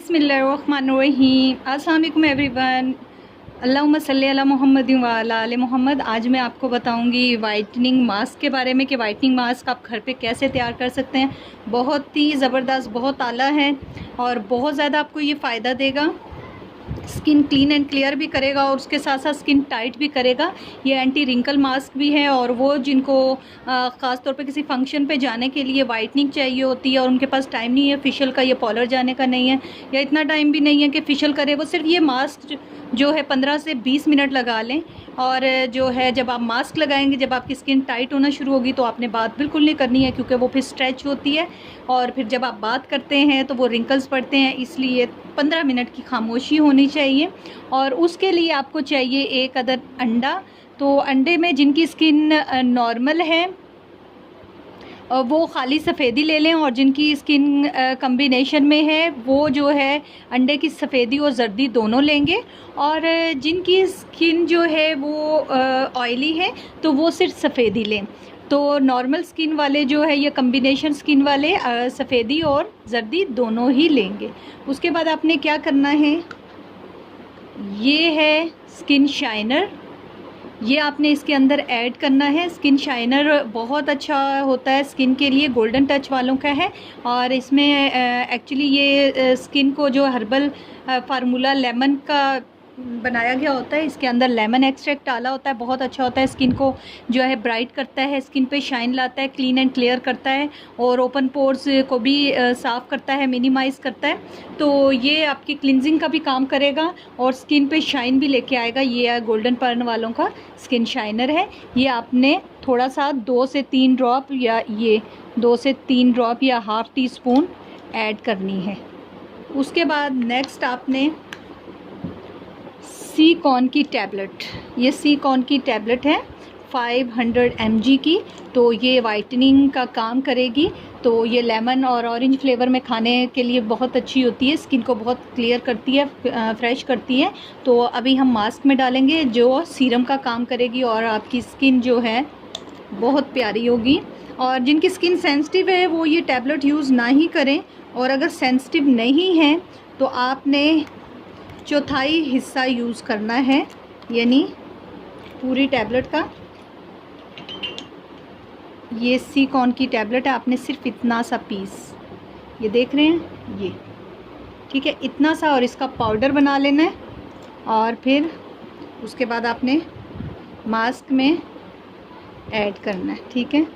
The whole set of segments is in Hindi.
बिस्मिल्लाहिर्रहमानिर्रहीम। अस्सलाम वालेकुम एवरीवन। अल्लाहुम्मा सल्ली अला मुहम्मद व अला आले मोहम्मद। आज मैं आपको बताऊंगी वाइटनिंग मास्क के बारे में कि वाइटनिंग मास्क आप घर पे कैसे तैयार कर सकते हैं। बहुत ही ज़बरदस्त, बहुत आला है और बहुत ज़्यादा आपको ये फ़ायदा देगा। स्किन क्लीन एंड क्लियर भी करेगा और उसके साथ साथ स्किन टाइट भी करेगा। ये एंटी रिंकल मास्क भी है और वो जिनको ख़ास तौर पे किसी फंक्शन पे जाने के लिए वाइटनिंग चाहिए होती है और उनके पास टाइम नहीं है फेशियल का, ये पार्लर जाने का नहीं है या इतना टाइम भी नहीं है कि फेशियल करे, वो सिर्फ ये मास्क जो है 15 से 20 मिनट लगा लें। और जो है जब आप मास्क लगाएंगे, जब आपकी स्किन टाइट होना शुरू होगी तो आपने बात बिल्कुल नहीं करनी है, क्योंकि वो फिर स्ट्रेच होती है और फिर जब आप बात करते हैं तो वो रिंकल्स पड़ते हैं। इसलिए 15 मिनट की खामोशी होनी चाहिए और उसके लिए आपको चाहिए एक अदद अंडा। तो अंडे में जिनकी स्किन नॉर्मल है वो खाली सफ़ेदी ले लें और जिनकी स्किन कम्बिनेशन में है वो जो है अंडे की सफ़ेदी और जर्दी दोनों लेंगे। और जिनकी स्किन जो है वो ऑयली है तो वो सिर्फ सफ़ेदी लें। तो नॉर्मल स्किन वाले जो है, ये कम्बिनेशन स्किन वाले सफ़ेदी और जर्दी दोनों ही लेंगे। उसके बाद आपने क्या करना है, ये है स्किन शाइनर, ये आपने इसके अंदर ऐड करना है। स्किन शाइनर बहुत अच्छा होता है स्किन के लिए, गोल्डन टच वालों का है। और इसमें एक्चुअली ये स्किन को जो हर्बल फार्मूला लेमन का बनाया गया होता है, इसके अंदर लेमन एक्सट्रैक्ट डाला होता है, बहुत अच्छा होता है। स्किन को जो है ब्राइट करता है, स्किन पे शाइन लाता है, क्लीन एंड क्लियर करता है और ओपन पोर्स को भी साफ़ करता है, मिनिमाइज़ करता है। तो ये आपकी क्लिनजिंग का भी काम करेगा और स्किन पे शाइन भी लेके आएगा। ये गोल्डन पर्न वालों का स्किन शाइनर है। ये आपने थोड़ा सा 2 से 3 ड्रॉप या ये 2 से 3 ड्रॉप या हाफ़ टी स्पून ऐड करनी है। उसके बाद नेक्स्ट आपने सी कॉर्न की टैबलेट, ये सी कॉर्न की टैबलेट है 500 mg की। तो ये वाइटनिंग का काम करेगी। तो ये लेमन और ऑरेंज फ्लेवर में खाने के लिए बहुत अच्छी होती है, स्किन को बहुत क्लियर करती है, फ्रेश करती है। तो अभी हम मास्क में डालेंगे जो सीरम का काम करेगी और आपकी स्किन जो है बहुत प्यारी होगी। और जिनकी स्किन सेंसिटिव है वो ये टैबलेट यूज़ ना ही करें, और अगर सेंसिटिव नहीं है तो आपने चौथाई हिस्सा यूज़ करना है, यानी पूरी टैबलेट का। ये सी कॉर्न की टैबलेट है, आपने सिर्फ इतना सा पीस, ये देख रहे हैं ये, ठीक है, इतना सा, और इसका पाउडर बना लेना है। और फिर उसके बाद आपने मास्क में ऐड करना है, ठीक है।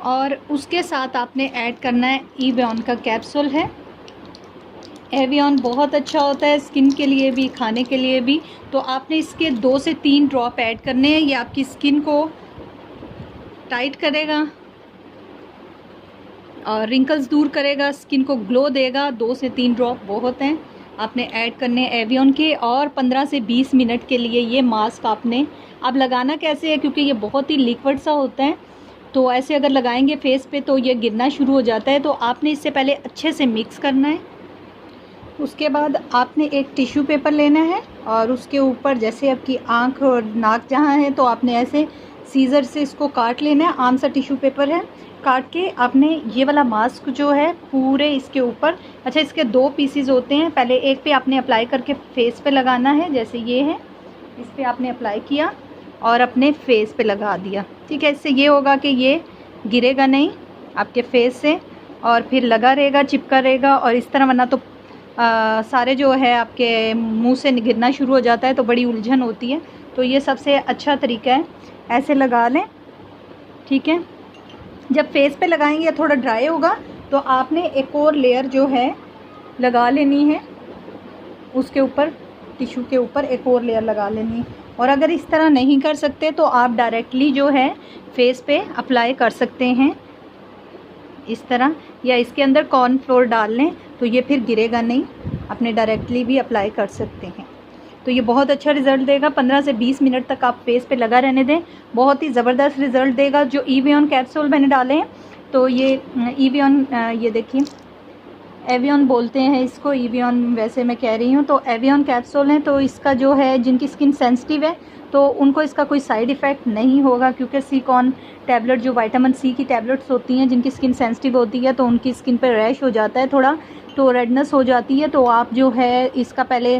और उसके साथ आपने ऐड करना है एवियन का कैप्सूल है। एवियन बहुत अच्छा होता है स्किन के लिए भी, खाने के लिए भी। तो आपने इसके 2 से 3 ड्रॉप ऐड करने हैं। ये आपकी स्किन को टाइट करेगा और रिंकल्स दूर करेगा, स्किन को ग्लो देगा। 2 से 3 ड्रॉप बहुत हैं, आपने ऐड करने एवियन के। और 15 से 20 मिनट के लिए ये मास्क आपने, अब लगाना कैसे है, क्योंकि ये बहुत ही लिक्विड सा होता है, तो ऐसे अगर लगाएंगे फेस पे तो ये गिरना शुरू हो जाता है। तो आपने इससे पहले अच्छे से मिक्स करना है। उसके बाद आपने एक टिश्यू पेपर लेना है और उसके ऊपर जैसे आपकी आँख और नाक जहाँ है तो आपने ऐसे सीज़र से इसको काट लेना है। आम सा टिश्यू पेपर है, काट के आपने ये वाला मास्क जो है पूरे इसके ऊपर, अच्छा इसके 2 पीसीज होते हैं, पहले एक पे आपने अप्लाई करके फेस पे लगाना है, जैसे ये है, इस पर आपने अप्लाई किया और अपने फेस पे लगा दिया, ठीक है। इससे ये होगा कि ये गिरेगा नहीं आपके फेस से और फिर लगा रहेगा, चिपका रहेगा। और इस तरह वरना तो सारे जो है आपके मुंह से गिरना शुरू हो जाता है, तो बड़ी उलझन होती है। तो ये सबसे अच्छा तरीका है, ऐसे लगा लें, ठीक है। जब फेस पे लगाएंगे थोड़ा ड्राई होगा तो आपने एक और लेयर जो है लगा लेनी है, उसके ऊपर टिश्यू के ऊपर एक और लेयर लगा लेनी है। और अगर इस तरह नहीं कर सकते तो आप डायरेक्टली जो है फेस पे अप्लाई कर सकते हैं इस तरह, या इसके अंदर कॉर्नफ्लोर डाल लें तो ये फिर गिरेगा नहीं, अपने डायरेक्टली भी अप्लाई कर सकते हैं। तो ये बहुत अच्छा रिज़ल्ट देगा। 15 से 20 मिनट तक आप फेस पे लगा रहने दें, बहुत ही ज़बरदस्त रिज़ल्ट देगा। जो एवियन कैप्सूल मैंने डाले हैं, तो ये एवियन, ये देखिए एवियन बोलते हैं इसको, एवियन वैसे मैं कह रही हूँ, तो एवियन कैप्सूल हैं। तो इसका जो है जिनकी स्किन सेंसिटिव है तो उनको इसका कोई साइड इफ़ेक्ट नहीं होगा, क्योंकि सी कॉर्न टैबलेट जो विटामिन सी की टैबलेट्स होती हैं, जिनकी स्किन सेंसिटिव होती है तो उनकी स्किन पर रैश हो जाता है थोड़ा, तो रेडनेस हो जाती है। तो आप जो है इसका पहले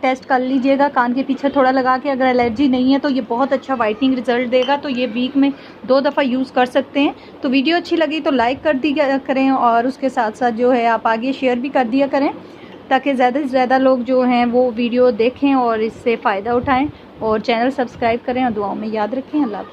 टेस्ट कर लीजिएगा कान के पीछे थोड़ा लगा के। अगर एलर्जी नहीं है तो ये बहुत अच्छा वाइटनिंग रिजल्ट देगा। तो ये वीक में 2 दफ़ा यूज़ कर सकते हैं। तो वीडियो अच्छी लगी तो लाइक कर दिया करें और उसके साथ साथ जो है आप आगे शेयर भी कर दिया करें, ताकि ज़्यादा से ज़्यादा लोग जो हैं वो वीडियो देखें और इससे फ़ायदा उठाएँ। और चैनल सब्सक्राइब करें और दुआओं में याद रखें। अल्लाह हाफ़िज़।